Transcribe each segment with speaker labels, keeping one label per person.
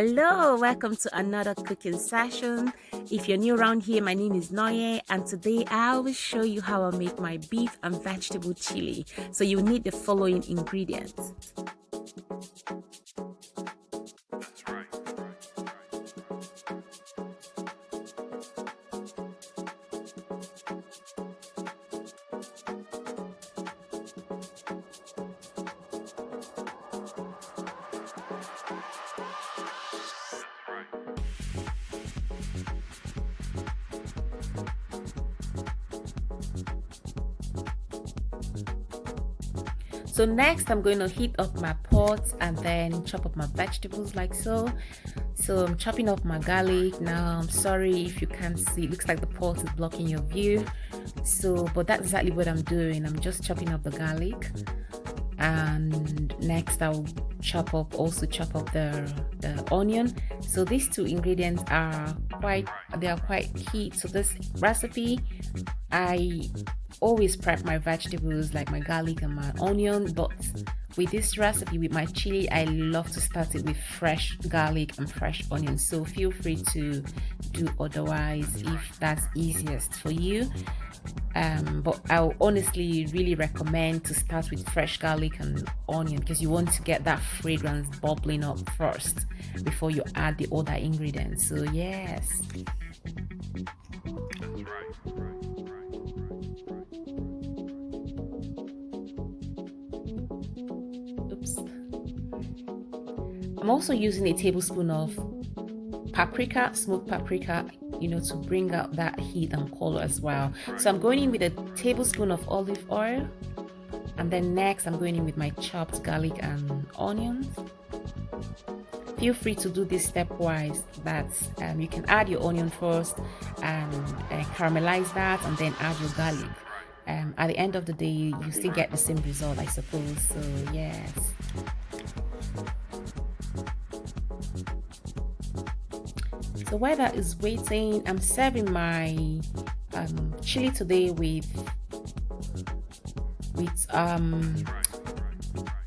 Speaker 1: Hello, welcome to another cooking session. If you're new around here, my name is Noye, and today I will show you how I make my beef and vegetable chili. So you need the following ingredients. So next I'm going to heat up my pot and then chop up my vegetables like so. So I'm chopping up my garlic. Now I'm sorry if you can't see, it looks like the pot is blocking your view. But that's exactly what I'm doing. I'm just chopping up the garlic, and next I'll chop up the onion. So these two ingredients are quite key to this recipe. I always prep my vegetables like my garlic and my onion, but with this recipe, with my chili, I love to start it with fresh garlic and fresh onions. So feel free to do otherwise if that's easiest for you. But I honestly really recommend to start with fresh garlic and onion because you want to get that fragrance bubbling up first before you add the other ingredients. So yes. Oops. I'm also using a tablespoon of paprika, smoked paprika, to bring out that heat and color as well. So I'm going in with a tablespoon of olive oil, and then next I'm going in with my chopped garlic and onions. Feel free to do this stepwise. That's you can add your onion first and caramelize that, and then add your garlic. At the end of the day, you still get the same result, I suppose. So yes. So while that is waiting, I'm serving my chili today with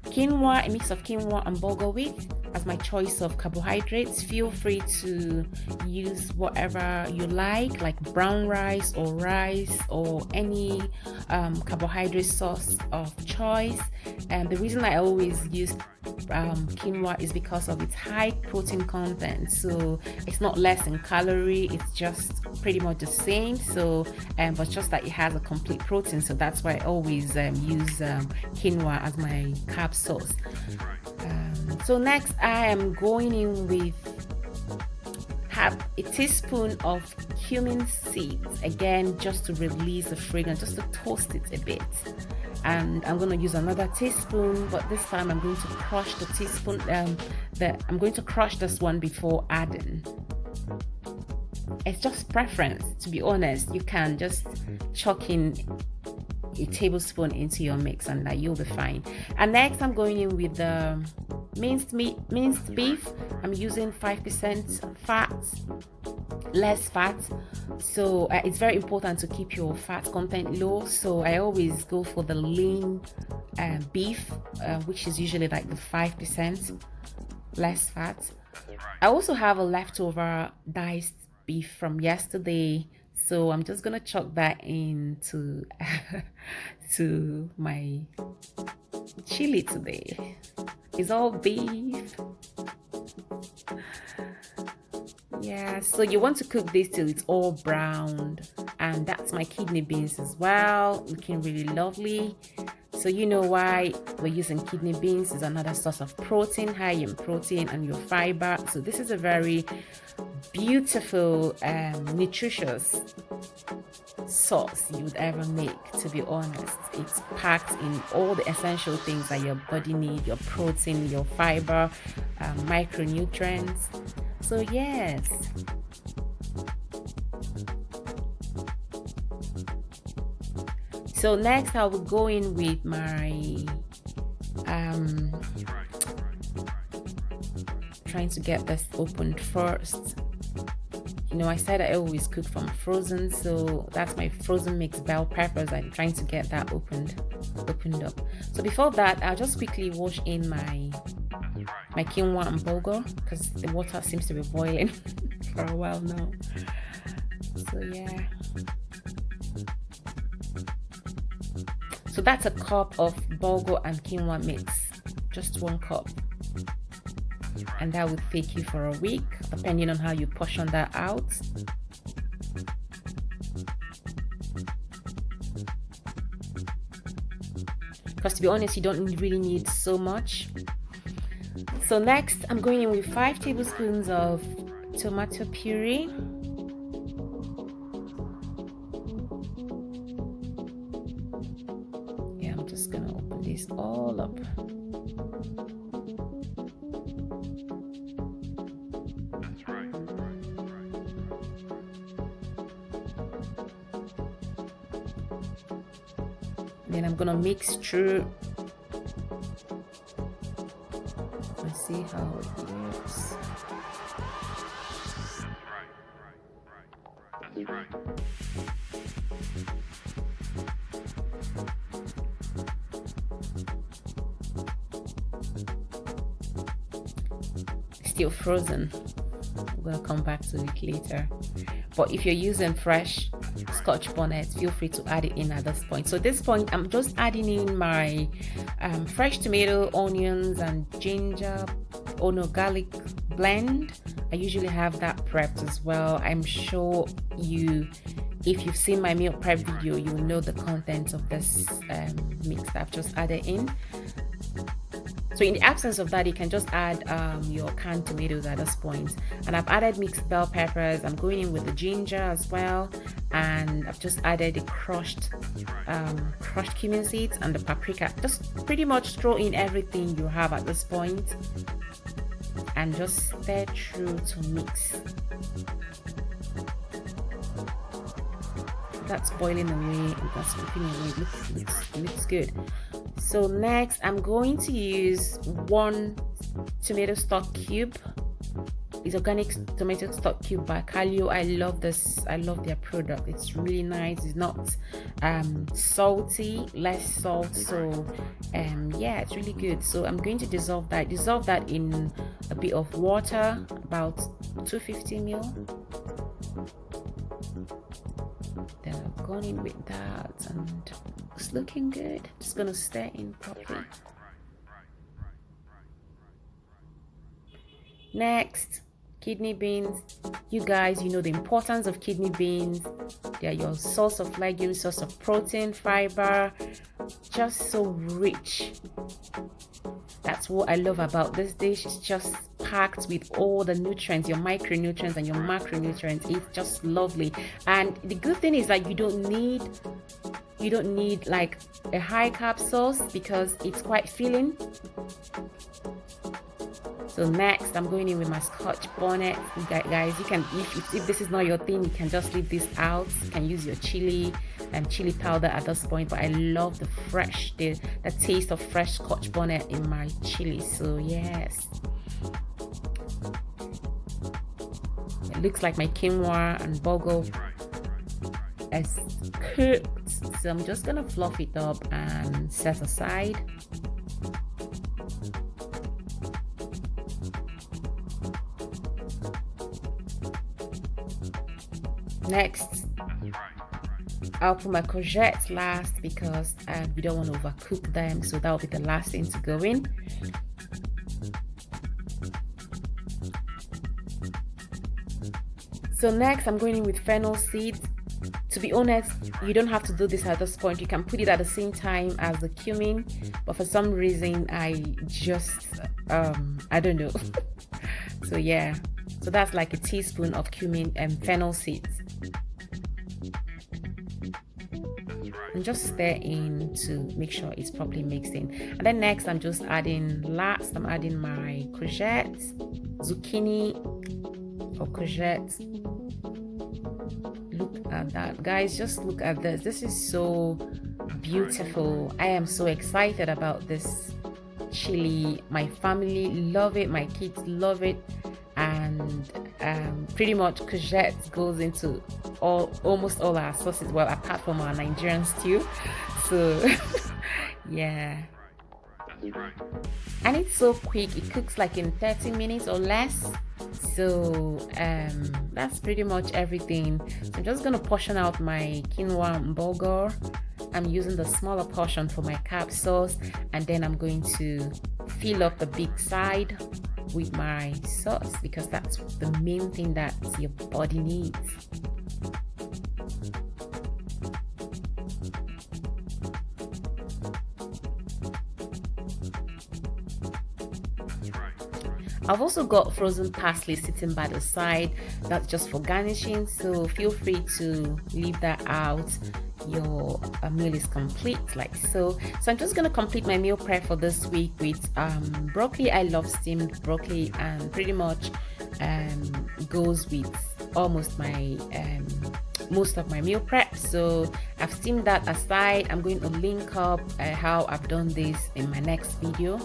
Speaker 1: quinoa, a mix of quinoa and bulgur wheat as my choice of carbohydrates. Feel free to use whatever you like brown rice or any carbohydrate source of choice. And the reason I always use quinoa is because of its high protein content. So it's not less in calorie, it's just pretty much the same. So but just that it has a complete protein, so that's why I always use quinoa as my carb source. So next I am going in with half a teaspoon of cumin seeds, again just to release the fragrance, just to toast it a bit. And I'm going to use another teaspoon, but this time I'm going to crush the teaspoon. I'm going to crush this one before adding. It's just preference, to be honest. You can just chuck in a tablespoon into your mix and that you'll be fine. And next I'm going in with the minced beef. I'm using 5% fat, less fat. So it's very important to keep your fat content low. So I always go for the lean beef, which is usually like the 5% less fat. I also have a leftover diced beef from yesterday, so I'm just gonna chuck that into to my chili today. It's all beef. Yeah, so you want to cook this till it's all browned, and that's my kidney beans as well, looking really lovely. So you know why we're using kidney beans. Is another source of protein, high in protein and your fiber. So this is a very beautiful nutritious sauce you would ever make, to be honest. It's packed in all the essential things that your body needs: your protein, your fiber, micronutrients. So yes. So next I will go in with my trying to get this opened first. I said I always cook from frozen, so that's my frozen mixed bell peppers. I'm trying to get that opened up. So before that, I'll just quickly wash in my my quinoa and bulgur, because the water seems to be boiling for a while now. So yeah, so that's a cup of bulgur and quinoa mix, just 1 cup, and that would take you for a week depending on how you portion that out. Because to be honest, you don't really need so much. So next, I'm going in with 5 tablespoons of tomato puree. Yeah, I'm just gonna open this all up. Then I'm gonna mix through and see how it looks. Still frozen. I'm gonna come back to it later. But if you're using fresh scotch bonnet, feel free to add it in at this point. So at this point, I'm just adding in my fresh tomato, onions, and ginger, garlic blend. I usually have that prepped as well. I'm sure if you've seen my meal prep video, you will know the contents of this mix that I've just added in. So in the absence of that, you can just add your canned tomatoes at this point. And I've added mixed bell peppers. I'm going in with the ginger as well, and I've just added the crushed cumin seeds and the paprika. Just pretty much throw in everything you have at this point and just stir through to mix. That's boiling away and that's cooking away. Looks good. So next, I'm going to use 1 tomato stock cube. It's organic tomato stock cube by Calio. I love this. I love their product. It's really nice. It's not salty, less salt. So yeah, it's really good. So I'm going to dissolve that in a bit of water, about 250 ml. Then I've gone in with that and it's looking good. Just gonna stir in properly. Next, kidney beans. You guys, you know the importance of kidney beans. They are your source of legume, source of protein, fiber, just so rich. That's what I love about this dish. It's just packed with all the nutrients, your micronutrients and your macronutrients. It's just lovely. And the good thing is that you don't need like a high carb sauce because it's quite filling. So next, I'm going in with my scotch bonnet. Guys, you can, if this is not your thing, you can just leave this out. You can use your chili and chili powder at this point, but I love the taste of fresh scotch bonnet in my chili. So yes, it looks like my quinoa and bulgur is cooked, so I'm just gonna fluff it up and set aside. Next, I'll put my courgettes last because we don't want to overcook them, so that will be the last thing to go in. So next, I'm going in with fennel seeds. To be honest, you don't have to do this at this point. You can put it at the same time as the cumin, but for some reason I just I don't know. So yeah, so that's like a teaspoon of cumin and fennel seeds. And just stir in to make sure it's properly mixed in. And then next, I'm adding my courgettes, zucchini or courgettes. Look at that, guys. Just look at this. This is so beautiful. I am so excited about this chili. My family love it, my kids love it, and pretty much courgette goes into almost all our sauces, well, apart from our Nigerian stew. So yeah, And it's so quick. It cooks like in 30 minutes or less. So that's pretty much everything. So I'm just gonna portion out my quinoa and bulgur. I'm using the smaller portion for my carb sauce, and then I'm going to fill up the big side with my sauce because that's the main thing that your body needs. I've also got frozen parsley sitting by the side. That's just for garnishing, so feel free to leave that out. Your meal is complete like so. So I'm just gonna complete my meal prep for this week with broccoli. I love steamed broccoli, and pretty much goes with almost my most of my meal prep. So I've steamed that aside. I'm going to link up how I've done this in my next video.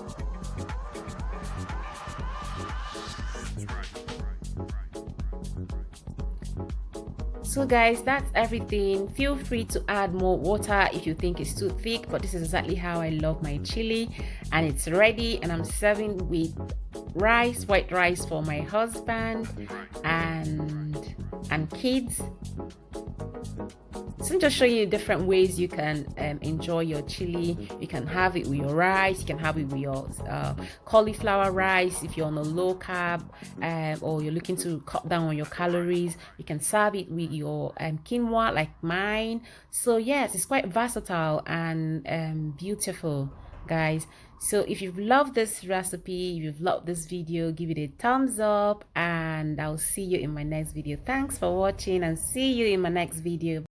Speaker 1: So guys, that's everything. Feel free to add more water if you think it's too thick, but this is exactly how I love my chili, and it's ready. And I'm serving with rice, white rice for my husband and kids. So I'm just showing you different ways you can enjoy your chili. You can have it with your rice, you can have it with your cauliflower rice if you're on a low carb or you're looking to cut down on your calories. You can serve it with your quinoa like mine. So yes, it's quite versatile and beautiful, guys. So if you've loved this recipe, if you've loved this video, give it a thumbs up, and I'll see you in my next video. Thanks for watching, and see you in my next video.